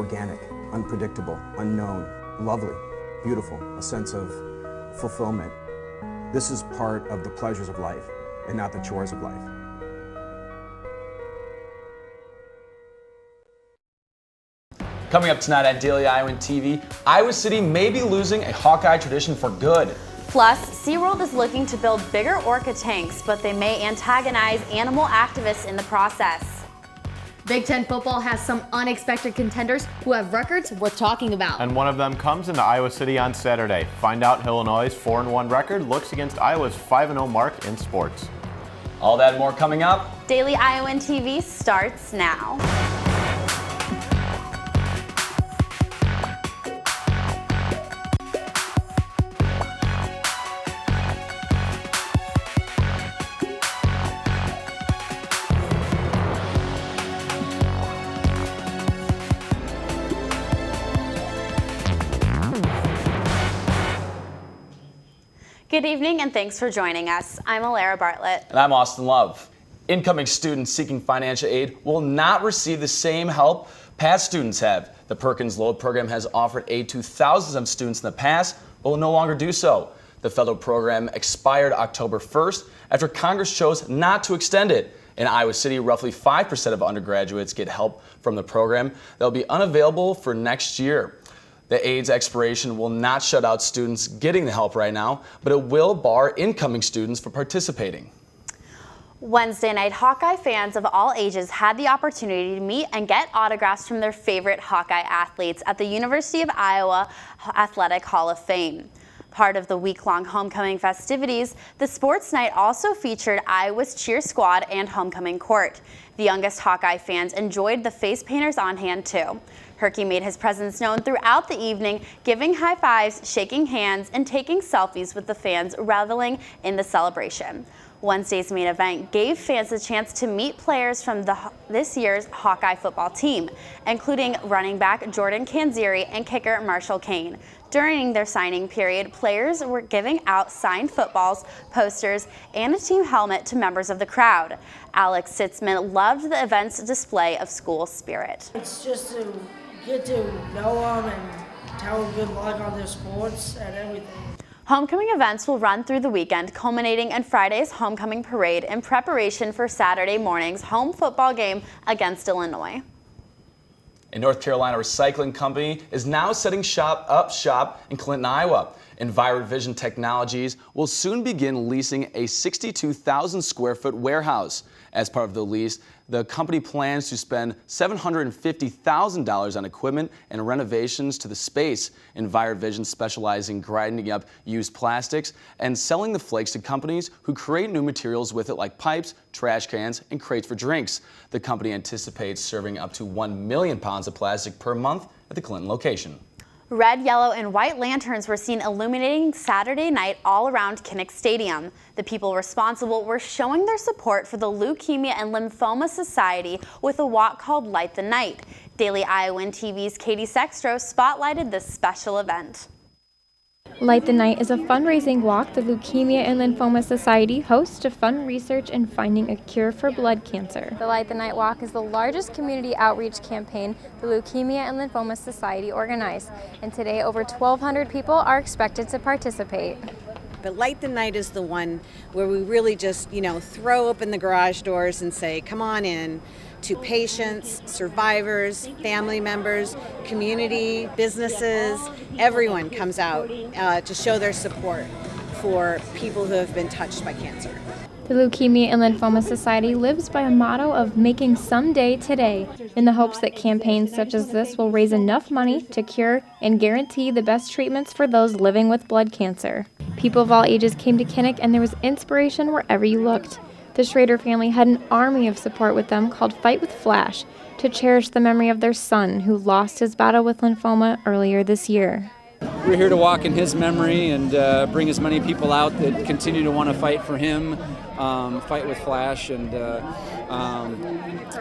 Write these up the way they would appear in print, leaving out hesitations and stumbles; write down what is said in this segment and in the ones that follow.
organic, unpredictable, unknown, lovely, beautiful, a sense of fulfillment. This is part of the pleasures of life and not the chores of life. Coming up tonight at Daily Iowan TV, Iowa City may be losing a Hawkeye tradition for good. Plus, SeaWorld is looking to build bigger orca tanks, but they may antagonize animal activists in the process. Big Ten football has some unexpected contenders who have records worth talking about. And one of them comes into Iowa City on Saturday. Find out Illinois' 4-1 record looks against Iowa's 5-0 mark in sports. All that and more coming up. Daily Iowan TV starts now. Good evening and thanks for joining us. I'm Alara Bartlett. And I'm Austin Love. Incoming students seeking financial aid will not receive the same help past students have. The Perkins Loan Program has offered aid to thousands of students in the past, but will no longer do so. The federal program expired October 1st after Congress chose not to extend it. In Iowa City, roughly 5% of undergraduates get help from the program that will be unavailable for next year. The aid's expiration will not shut out students getting the help right now, but it will bar incoming students from participating. Wednesday night, Hawkeye fans of all ages had the opportunity to meet and get autographs from their favorite Hawkeye athletes at the University of Iowa Athletic Hall of Fame. Part of the week-long homecoming festivities, the sports night also featured Iowa's cheer squad and homecoming court. The youngest Hawkeye fans enjoyed the face painters on hand too. Herky made his presence known throughout the evening, giving high fives, shaking hands, and taking selfies with the fans reveling in the celebration. Wednesday's main event gave fans a chance to meet players from this year's Hawkeye football team, including running back Jordan Kanziri and kicker Marshall Kane. During their signing period, players were giving out signed footballs, posters, and a team helmet to members of the crowd. Alex Sitzman loved the event's display of school spirit. It's just to get to know them and tell them good luck on their sports and everything. Homecoming events will run through the weekend, culminating in Friday's homecoming parade in preparation for Saturday morning's home football game against Illinois. A North Carolina recycling company is now setting up shop in Clinton, Iowa. EnviroVision Technologies will soon begin leasing a 62,000 square foot warehouse. As part of the lease, the company plans to spend $750,000 on equipment and renovations to the space. EnviroVision specializes in grinding up used plastics and selling the flakes to companies who create new materials with it, like pipes, trash cans, and crates for drinks. The company anticipates serving up to 1 million pounds of plastic per month at the Clinton location. Red, yellow, and white lanterns were seen illuminating Saturday night all around Kinnick Stadium. The people responsible were showing their support for the Leukemia and Lymphoma Society with a walk called Light the Night. Daily Iowan TV's Katie Sextro spotlighted this special event. Light the Night is a fundraising walk the Leukemia and Lymphoma Society hosts to fund research in finding a cure for blood cancer. The Light the Night Walk is the largest community outreach campaign the Leukemia and Lymphoma Society organized, and today over 1,200 people are expected to participate. But Light the Night is the one where we really just, throw open the garage doors and say, come on in, to patients, survivors, family members, community, businesses. Everyone comes out to show their support for people who have been touched by cancer. The Leukemia and Lymphoma Society lives by a motto of making some day today, in the hopes that campaigns such as this will raise enough money to cure and guarantee the best treatments for those living with blood cancer. People of all ages came to Kinnick, and there was inspiration wherever you looked. The Schrader family had an army of support with them called Fight with Flash to cherish the memory of their son who lost his battle with lymphoma earlier this year. We're here to walk in his memory and bring as many people out that continue to want to fight for him, fight with Flash, and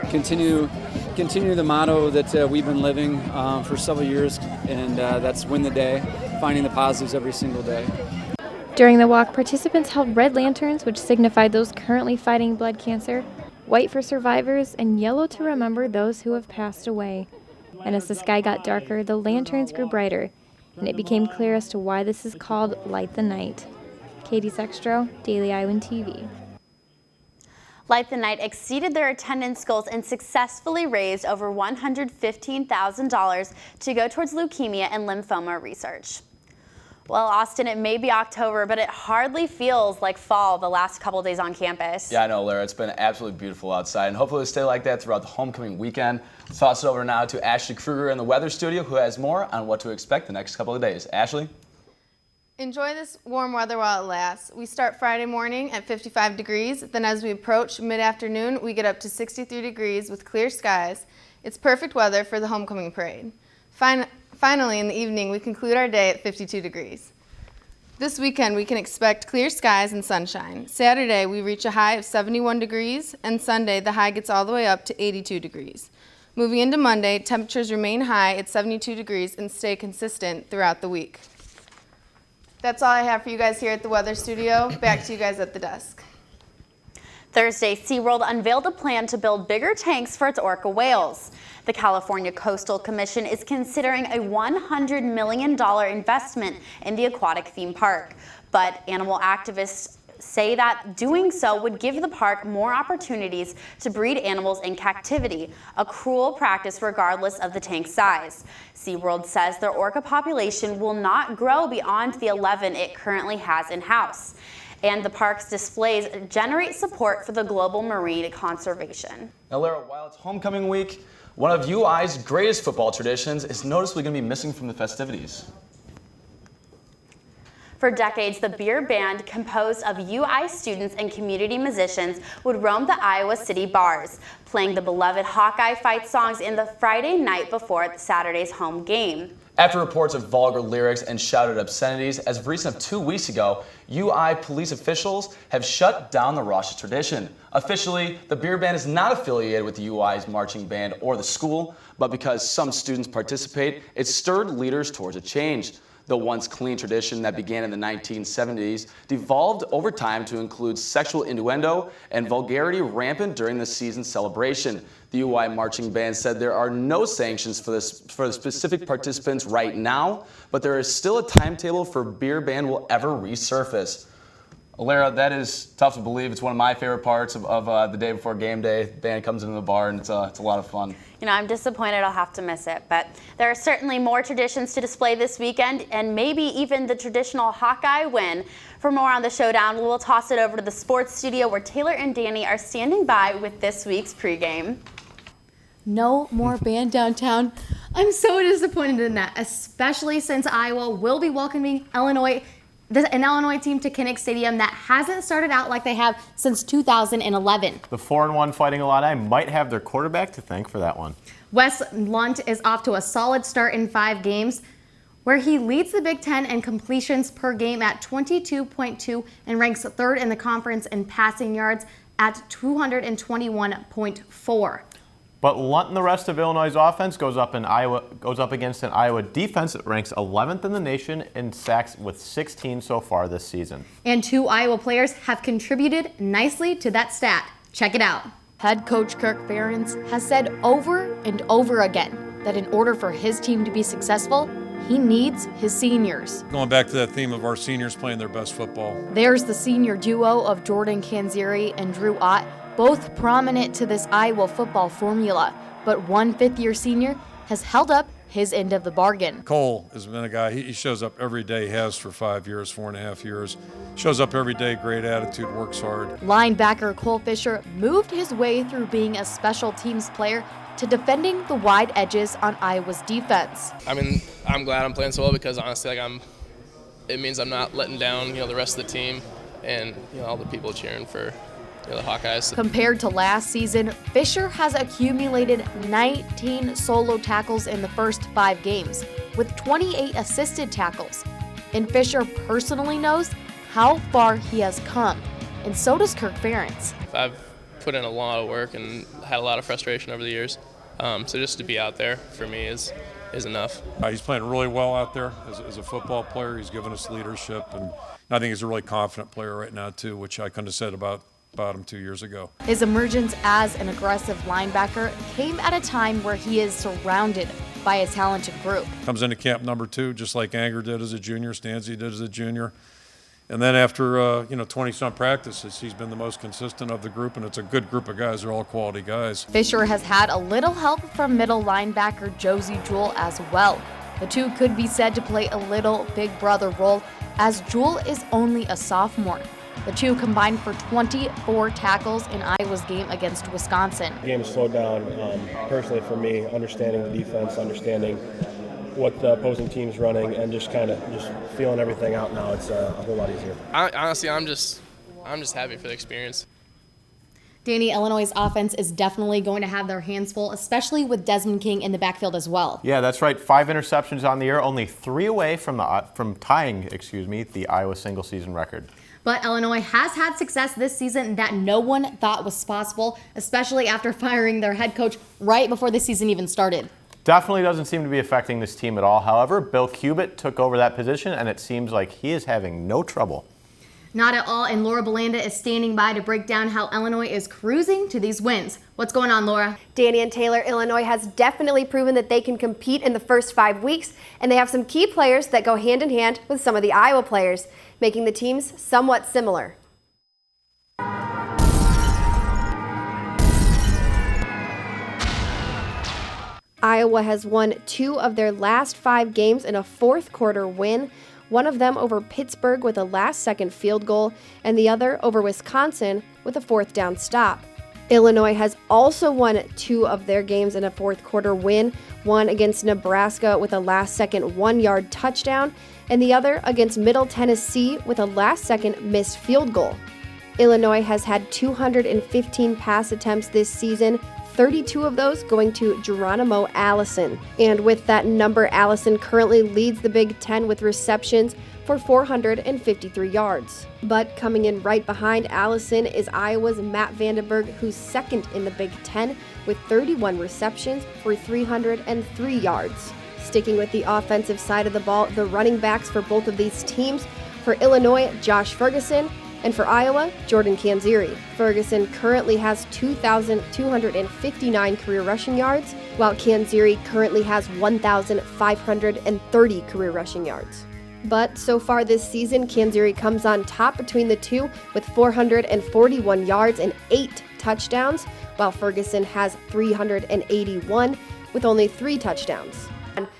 continue the motto that we've been living for several years, and that's win the day, finding the positives every single day. During the walk, participants held red lanterns, which signified those currently fighting blood cancer, white for survivors, and yellow to remember those who have passed away. And as the sky got darker, the lanterns grew brighter, and it became clear as to why this is called Light the Night. Katie Sextro, Daily Iowan TV. Light the Night exceeded their attendance goals and successfully raised over $115,000 to go towards leukemia and lymphoma research. Well, Austin, it may be October, but it hardly feels like fall the last couple days on campus. Yeah, I know, Lara. It's been absolutely beautiful outside, and hopefully it'll stay like that throughout the homecoming weekend. Let's toss it over now to Ashley Kruger in the weather studio, who has more on what to expect the next couple of days. Ashley? Enjoy this warm weather while it lasts. We start Friday morning at 55 degrees. Then as we approach mid-afternoon, we get up to 63 degrees with clear skies. It's perfect weather for the homecoming parade. Finally, in the evening, we conclude our day at 52 degrees. This weekend, we can expect clear skies and sunshine. Saturday, we reach a high of 71 degrees, and Sunday, the high gets all the way up to 82 degrees. Moving into Monday, temperatures remain high at 72 degrees and stay consistent throughout the week. That's all I have for you guys here at the weather studio. Back to you guys at the desk. Thursday, SeaWorld unveiled a plan to build bigger tanks for its orca whales. The California Coastal Commission is considering a $100 million investment in the aquatic theme park, but animal activists say that doing so would give the park more opportunities to breed animals in captivity, a cruel practice regardless of the tank's size. SeaWorld says their orca population will not grow beyond the 11 it currently has in-house. And the park's displays generate support for the global marine conservation. Now, Lara, while it's homecoming week, one of UI's greatest football traditions is noticeably going to be missing from the festivities. For decades, the beer band, composed of UI students and community musicians, would roam the Iowa City bars, playing the beloved Hawkeye fight songs in the Friday night before Saturday's home game. After reports of vulgar lyrics and shouted obscenities, as of recent of 2 weeks ago, UI police officials have shut down the raucous tradition. Officially, the beer band is not affiliated with the UI's marching band or the school, but because some students participate, it stirred leaders towards a change. The once clean tradition that began in the 1970s devolved over time to include sexual innuendo and vulgarity rampant during the season's celebration. The UI marching band said there are no sanctions for the specific participants right now, but there is still a timetable for beer band will ever resurface. Lara, that is tough to believe. It's one of my favorite parts of the day before game day. The band comes into the bar and it's a lot of fun. You know, I'm disappointed I'll have to miss it, but there are certainly more traditions to display this weekend, and maybe even the traditional Hawkeye win. For more on the showdown, we'll toss it over to the sports studio where Taylor and Danny are standing by with this week's pregame. No more band downtown. I'm so disappointed in that, especially since Iowa will be welcoming an Illinois team to Kinnick Stadium that hasn't started out like they have since 2011. The 4-1 Fighting Illini might have their quarterback to thank for that one. Wes Lunt is off to a solid start in 5 games, where he leads the Big Ten in completions per game at 22.2 and ranks 3rd in the conference in passing yards at 221.4. But Lunt and the rest of Illinois' offense goes up against an Iowa defense that ranks 11th in the nation in sacks with 16 so far this season. And 2 Iowa players have contributed nicely to that stat. Check it out. Head coach Kirk Ferentz has said over and over again that in order for his team to be successful, he needs his seniors. Going back to that theme of our seniors playing their best football. There's the senior duo of Jordan Kanziri and Drew Ott, both prominent to this Iowa football formula, but one 5th-year senior has held up his end of the bargain. Cole has been a guy, he shows up every day, he has for 5 years, 4.5 years. Shows up every day, great attitude, works hard. Linebacker Cole Fisher moved his way through being a special teams player to defending the wide edges on Iowa's defense. I mean, I'm glad I'm playing so well because honestly, it means I'm not letting down, the rest of the team and all the people cheering for the Hawkeyes. Compared to last season, Fisher has accumulated 19 solo tackles in the first 5 games, with 28 assisted tackles. And Fisher personally knows how far he has come, and so does Kirk Ferentz. I've put in a lot of work and had a lot of frustration over the years, so just to be out there for me is enough. He's playing really well out there as a football player. He's given us leadership, and I think he's a really confident player right now too, which I couldn't have said about him 2 years ago. His emergence as an aggressive linebacker came at a time where he is surrounded by a talented group. Comes into camp number 2, just like Anger did as a junior, Stanzi did as a junior. And then after 20-some practices, he's been the most consistent of the group, and it's a good group of guys. They're all quality guys. Fisher has had a little help from middle linebacker Josie Jewell as well. The two could be said to play a little big brother role, as Jewell is only a sophomore. The two combined for 24 tackles in Iowa's game against Wisconsin. The game slowed down, personally for me, understanding the defense, understanding what the opposing team's running, and just feeling everything out now. It's a whole lot easier. Honestly, I'm just happy for the experience. Danny, Illinois' offense is definitely going to have their hands full, especially with Desmond King in the backfield as well. Yeah, that's right. 5 interceptions on the year, only 3 away from tying the Iowa single-season record. But Illinois has had success this season that no one thought was possible, especially after firing their head coach right before the season even started. Definitely doesn't seem to be affecting this team at all. However, Bill Cubitt took over that position, and it seems like he is having no trouble. Not at all, and Laura Belanda is standing by to break down how Illinois is cruising to these wins. What's going on, Laura? Danny and Taylor, Illinois has definitely proven that they can compete in the first 5 weeks, and they have some key players that go hand in hand with some of the Iowa players, making the teams somewhat similar. Iowa has won 2 of their last 5 games in a fourth quarter win, one of them over Pittsburgh with a last-second field goal, and the other over Wisconsin with a 4th down stop. Illinois has also won 2 of their games in a fourth quarter win, one against Nebraska with a last-second 1-yard touchdown, and the other against Middle Tennessee with a last-second missed field goal. Illinois has had 215 pass attempts this season, 32 of those going to Geronimo Allison. And with that number, Allison currently leads the Big Ten with receptions for 453 yards. But coming in right behind Allison is Iowa's Matt Vandenberg, who's second in the Big Ten with 31 receptions for 303 yards. Sticking with the offensive side of the ball, the running backs for both of these teams, for Illinois, Josh Ferguson, and for Iowa, Jordan Canzeri. Ferguson currently has 2,259 career rushing yards, while Canzeri currently has 1,530 career rushing yards. But so far this season, Canzeri comes on top between the two with 441 yards and 8 touchdowns, while Ferguson has 381 with only 3 touchdowns.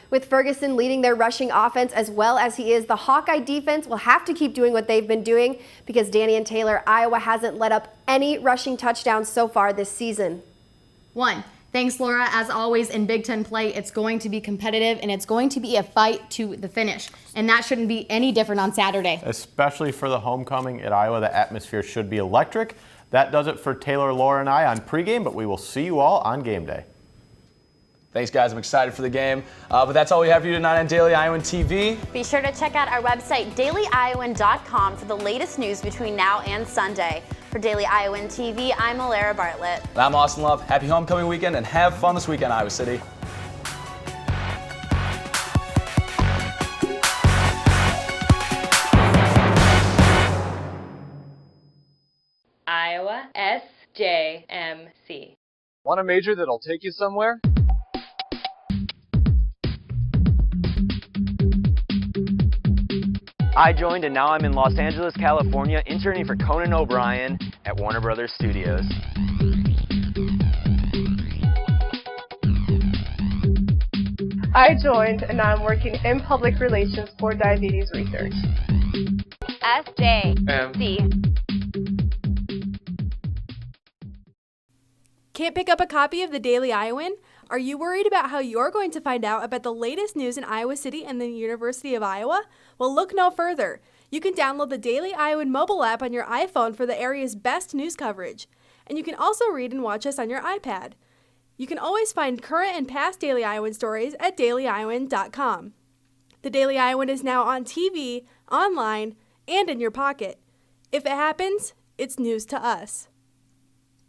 With Ferguson leading their rushing offense as well as he is, the Hawkeye defense will have to keep doing what they've been doing because Danny and Taylor, Iowa hasn't let up any rushing touchdowns so far this season. 1. Thanks, Laura. As always in Big Ten play, it's going to be competitive and it's going to be a fight to the finish. And that shouldn't be any different on Saturday. Especially for the homecoming at Iowa, the atmosphere should be electric. That does it for Taylor, Laura, and I on pregame, but we will see you all on game day. Thanks, guys. I'm excited for the game. But that's all we have for you tonight on Daily Iowan TV. Be sure to check out our website, dailyiowan.com, for the latest news between now and Sunday. For Daily Iowan TV, I'm Alara Bartlett. And I'm Austin Love. Happy homecoming weekend and have fun this weekend, Iowa City. Iowa SJMC. Want a major that'll take you somewhere? I joined and now I'm in Los Angeles, California, interning for Conan O'Brien at Warner Brothers Studios. I joined and now I'm working in public relations for diabetes research. SJMC. Can't pick up a copy of the Daily Iowan? Are you worried about how you're going to find out about the latest news in Iowa City and the University of Iowa? Well, look no further. You can download the Daily Iowan mobile app on your iPhone for the area's best news coverage. And you can also read and watch us on your iPad. You can always find current and past Daily Iowan stories at dailyiowan.com. The Daily Iowan is now on TV, online, and in your pocket. If it happens, it's news to us.